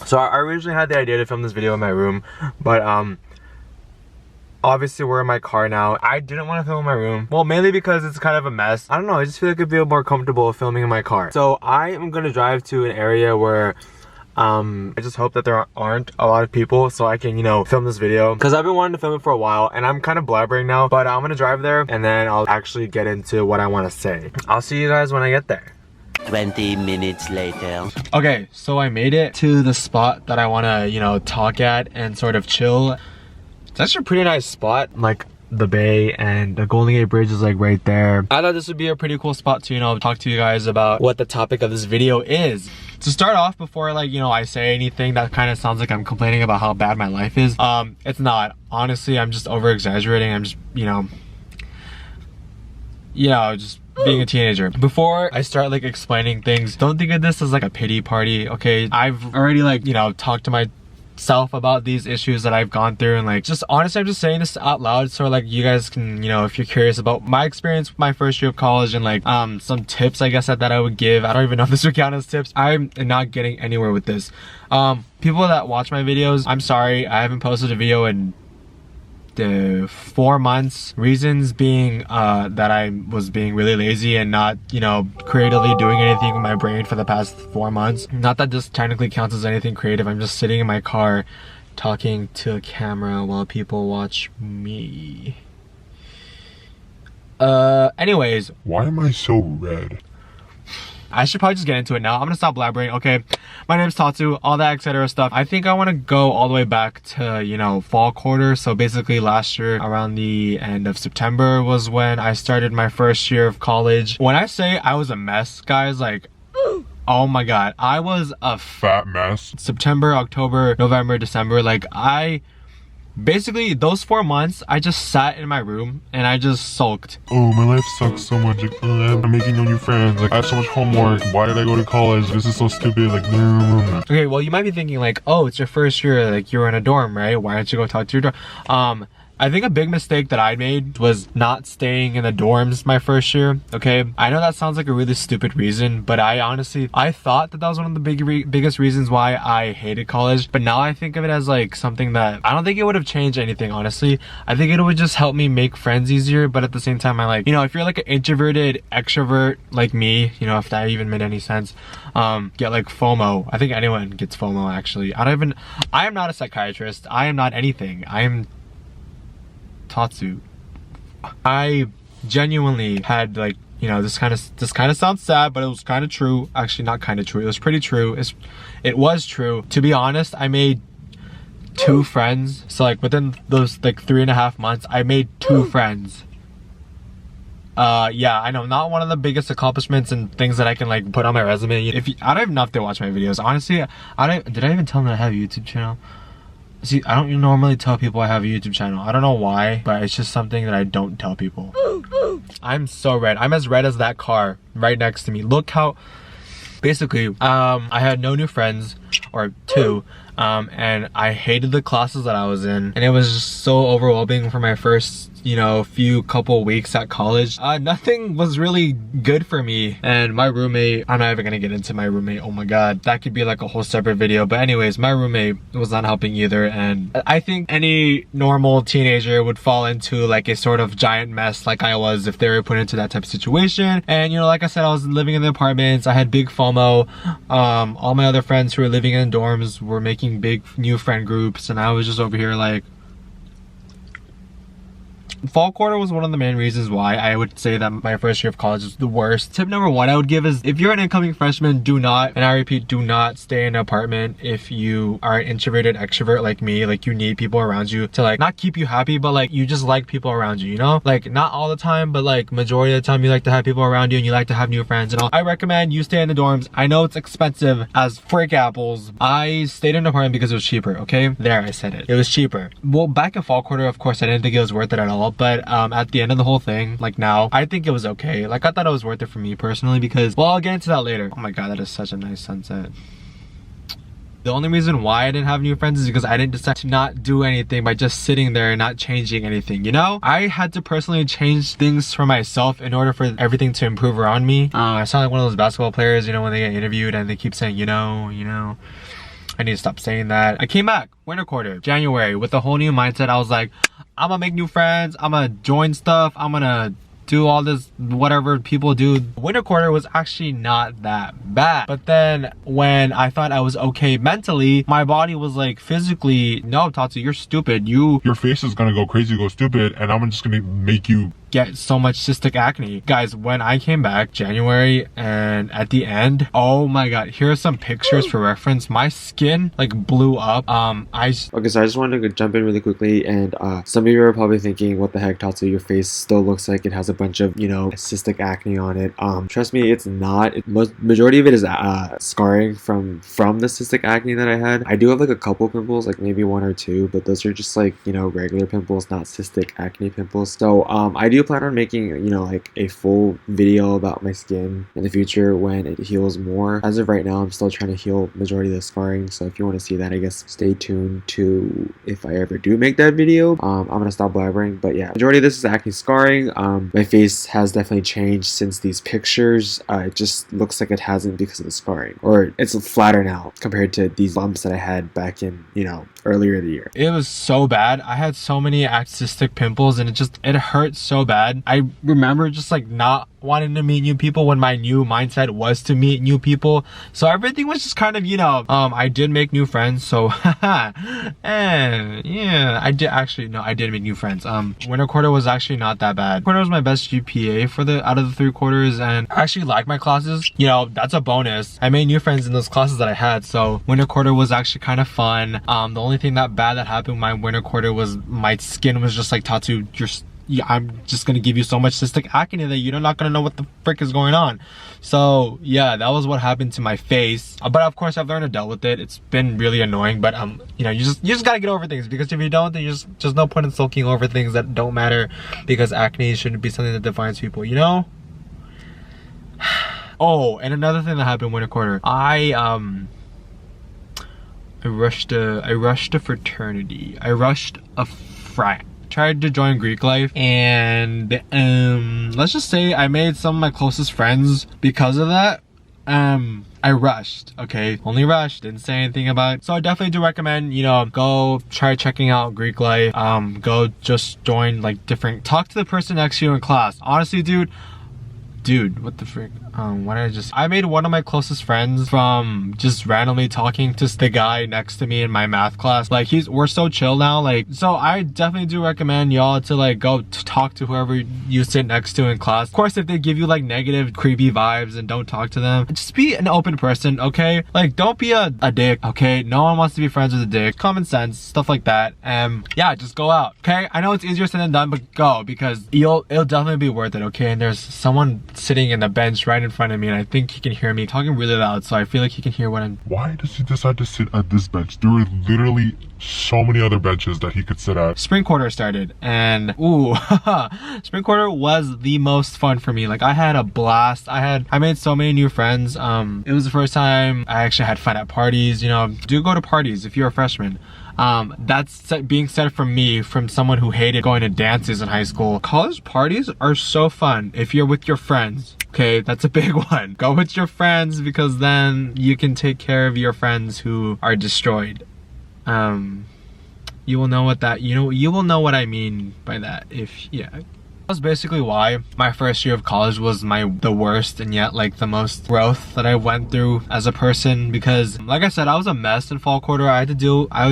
So I originally had the idea to film this video in my room, but obviously we're in my car now. I didn't want to film in my room. Well, mainly because it's kind of a mess. I don't know, I just feel like it'd feel more comfortable filming in my car. So I am gonna drive to an area where I just hope that there aren't a lot of people so I can, you know, film this video, because I've been wanting to film it for a while and I'm kind of blabbering now, but I'm gonna drive there and then I'll actually get into what I want to say. I'll see you guys when I get there. 20 minutes later. Okay, so I made it to the spot that I want to, you know, talk at and sort of chill. It's actually a pretty nice spot, like the bay, and the Golden Gate Bridge is like right there. I thought this would be a pretty cool spot to, you know, talk to you guys about what the topic of this video is. To start off, before like, you know, I say anything that kind of sounds like I'm complaining about how bad my life is, it's not. Honestly, I'm just over exaggerating. I'm just, you know, just being a teenager. Before I start like explaining things, don't think of this as like a pity party, okay? I've already like, you know, talked to myself about these issues that I've gone through, and like, just honestly, I'm just saying this out loud so like you guys can, you know, if you're curious about my experience with my first year of college and like some tips I guess that I would give. I don't even know if this would count as tips. I'm not getting anywhere with this. People that watch my videos, I'm sorry, I haven't posted a video in 4 months. Reasons being that I was being really lazy and not, you know, creatively doing anything with my brain for the past 4 months. Not that this technically counts as anything creative. I'm just sitting in my car talking to a camera while people watch me. Anyways, why am I so red? I should probably just get into it now. I'm gonna stop blabbering. Okay, my name's Tatsu, all that etc stuff. I think I want to go all the way back to, you know, fall quarter. So basically last year around the end of September was when I started my first year of college. When I say I was a mess, guys, like, oh my god, I was a fat mess. September, October, November, December, like basically those 4 months I just sat in my room and I just sulked. Oh, my life sucks so much. Like, I'm making no new friends. Like, I have so much homework. Why did I go to college? This is so stupid. Like, no. Okay, well, you might be thinking like, oh, it's your first year, like you're in a dorm, right? Why don't you go talk to your dorm? I think a big mistake that I made was not staying in the dorms my first year, okay? I know that sounds like a really stupid reason, but I thought that was one of the biggest reasons why I hated college. But now I think of it as like something that I don't think it would have changed anything, honestly. I think it would just help me make friends easier, but at the same time, I like, you know, if you're like an introverted extrovert like me, you know, if that even made any sense, get like FOMO. I think anyone gets FOMO, actually. I am not a psychiatrist. I am not anything. I am Tatsu. I genuinely had like, you know, this kind of sounds sad, but it was kind of true. Actually, not kind of true. It was pretty true. It was true. To be honest, I made 2 friends. So like within those like 3.5 months, I made 2 friends. Yeah, I know, not one of the biggest accomplishments and things that I can like put on my resume. I don't even know if they watch my videos. Honestly, did I even tell them that I have a YouTube channel? See, I don't normally tell people I have a YouTube channel. I don't know why, but it's just something that I don't tell people. I'm so red. I'm as red as that car right next to me. Look how, basically, I had no new friends, or 2, and I hated the classes that I was in, and it was just so overwhelming for my first, you know, couple weeks at college. Nothing was really good for me. And my roommate, I'm not even gonna get into my roommate. Oh my god, that could be like a whole separate video. But anyways, my roommate was not helping either, and I think any normal teenager would fall into like a sort of giant mess like I was if they were put into that type of situation. And you know, like I said, I was living in the apartments. I had big FOMO. All my other friends who were living in dorms were making big new friend groups, and I was just over here like, fall quarter was one of the main reasons why I would say that my first year of college was the worst. Tip number 1 I would give is, if you're an incoming freshman, do not, and I repeat, do not stay in an apartment if you are an introverted extrovert like me. Like, you need people around you to like, not keep you happy, but like, you just like people around you, you know? Like, not all the time, but like majority of the time you like to have people around you and you like to have new friends and all. I recommend you stay in the dorms. I know it's expensive as frick apples. I stayed in an apartment because it was cheaper, okay? There, I said it. It was cheaper. Well, back in fall quarter, of course, I didn't think it was worth it at all. But at the end of the whole thing, like now, I think it was okay. Like, I thought it was worth it for me personally because, well, I'll get into that later. Oh my god, that is such a nice sunset. The only reason why I didn't have new friends is because I didn't decide to not do anything by just sitting there and not changing anything, you know? I had to personally change things for myself in order for everything to improve around me. I sound like one of those basketball players, you know, when they get interviewed and they keep saying, you know. I need to stop saying that. I came back winter quarter, January, with a whole new mindset. I was like, I'm gonna make new friends, I'm gonna join stuff, I'm gonna do all this whatever people do. Winter quarter was actually not that bad, but then when I thought I was okay mentally, my body was like physically, no Tatsu, you're stupid, your face is gonna go crazy, go stupid, and I'm just gonna make you get so much cystic acne. Guys, when I came back January and at the end, oh my god, here are some pictures for reference. My skin like blew up. Okay, so I just wanted to jump in really quickly, and some of you are probably thinking, what the heck, Tatsu, your face still looks like it has a bunch of, you know, cystic acne on it. Trust me, it's not. Majority of it is scarring from the cystic acne that I had. I do have like a couple pimples, like maybe one or two, but those are just like, you know, regular pimples, not cystic acne pimples. So I do plan on making, you know, like a full video about my skin in the future when it heals more. As of right now, I'm still trying to heal majority of the scarring, so if you want to see that, I guess stay tuned to if I ever do make that video. I'm gonna stop blabbering, but yeah, majority of this is acne scarring. My face has definitely changed since these pictures. It just looks like it hasn't because of the scarring, or it's flatter now compared to these bumps that I had back in, you know, earlier in the year. It was so bad. I had so many cystic pimples, and it hurt so bad. I remember just like not wanting to meet new people when my new mindset was to meet new people. So everything was just kind of, you know, I did make new friends. So and yeah, I did make new friends. Winter quarter was actually not that bad. Quarter was my best GPA for out of the 3 quarters, and I actually liked my classes. You know, that's a bonus. I made new friends in those classes that I had. So winter quarter was actually kind of fun. The only thing that bad that happened my winter quarter was my skin was just like, Tatsu, I'm just gonna give you so much cystic acne that you're not gonna know what the frick is going on. So yeah, that was what happened to my face. But of course, I've learned to deal with it. It's been really annoying, but you know, you just gotta get over things, because if you don't, then just no point in sulking over things that don't matter, because acne shouldn't be something that defines people, you know? Oh, and another thing that happened winter quarter, I rushed a fraternity. I rushed a frat. Tried to join Greek life, and let's just say I made some of my closest friends because of that. I rushed, okay? Only rushed, didn't say anything about it. So I definitely do recommend, you know, go try checking out Greek life. Go just join like talk to the person next to you in class. Honestly, dude, what the frick? I made one of my closest friends from just randomly talking to the guy next to me in my math class. Like, we're so chill now. Like, so I definitely do recommend y'all to like go talk to whoever you sit next to in class. Of course, if they give you like negative, creepy vibes, and don't talk to them, just be an open person, okay? Like, don't be a dick, okay? No one wants to be friends with a dick. Common sense, stuff like that. Yeah, just go out, okay? I know it's easier said than done, but go, because it'll definitely be worth it, okay? And there's someone sitting in the bench right in front of me, and I think he can hear me talking really loud, so I feel like he can hear what I'm... Why does he decide to sit at this bench? There were literally so many other benches that he could sit at. Spring quarter started, and ooh, spring quarter was the most fun for me. Like, I had a blast. I made so many new friends. It was the first time I actually had fun at parties. You know, do go to parties if you're a freshman. That's being said from me, from someone who hated going to dances in high school. College parties are so fun if you're with your friends. Okay, that's a big one. Go with your friends, because then you can take care of your friends who are destroyed. You will know what I mean by that. That's basically why my first year of college was the worst, and yet like the most growth that I went through as a person, because like I said, I was a mess in fall quarter. I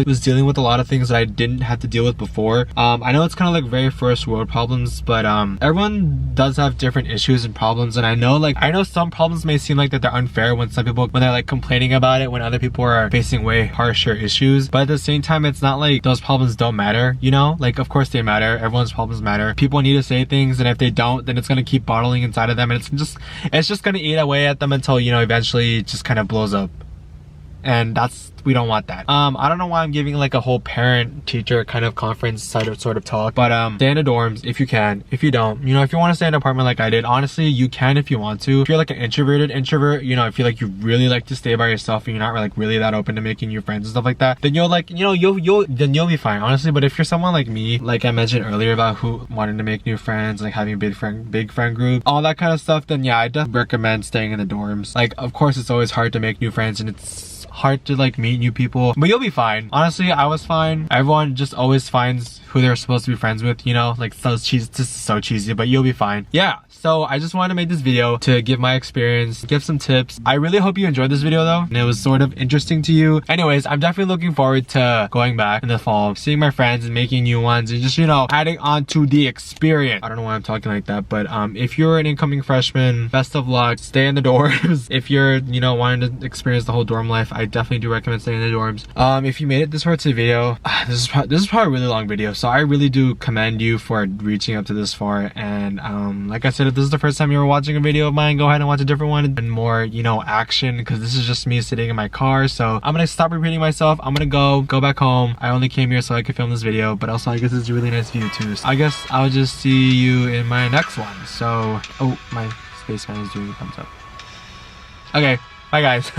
was dealing with a lot of things that I didn't have to deal with before. I know it's kind of like very first world problems, but everyone does have different issues and problems, and I know some problems may seem like that they're unfair when they're like complaining about it when other people are facing way harsher issues, but at the same time, it's not like those problems don't matter, you know? Like, of course they matter. Everyone's problems matter. People need to say things, and if they don't, then it's gonna keep bottling inside of them, and it's just gonna eat away at them until, you know, eventually it just kind of blows up. And we don't want that. I don't know why I'm giving like a whole parent teacher kind of conference sort of talk, but stay in the dorms if you can. If you don't, you know, if you want to stay in an apartment like I did, honestly, you can if you want to. If you're like an introverted introvert, you know, if you like, you really like to stay by yourself and you're not like really that open to making new friends and stuff like that, then you'll like, you know, you'll be fine, honestly. But if you're someone like me, like I mentioned earlier about who wanted to make new friends, like having a big friend group, all that kind of stuff, then yeah, I definitely recommend staying in the dorms. Like, of course, it's always hard to make new friends, and it's hard to like meet meet new people, but you'll be fine. Honestly, I was fine. Everyone just always finds who they're supposed to be friends with, you know, like so cheesy. This is so cheesy, but you'll be fine. Yeah, so I just wanted to make this video to give my experience, give some tips. I really hope you enjoyed this video though, and it was sort of interesting to you. Anyways, I'm definitely looking forward to going back in the fall, seeing my friends and making new ones, and just, you know, adding on to the experience. I don't know why I'm talking like that, but if you're an incoming freshman, best of luck. Stay in the dorms. If you're, you know, wanting to experience the whole dorm life, I definitely do recommend staying in the dorms. If you made it this far to the video, this is probably a really long video, so I really do commend you for reaching up to this far. And like I said, if this is the first time you were watching a video of mine, go ahead and watch a different one and more, you know, action, because this is just me sitting in my car. So I'm gonna stop repeating myself. I'm gonna go back home. I only came here so I could film this video, but also I guess it's a really nice view too. So I guess I'll just see you in my next one. So, oh, my spaceman is doing a thumbs up. Okay, bye guys.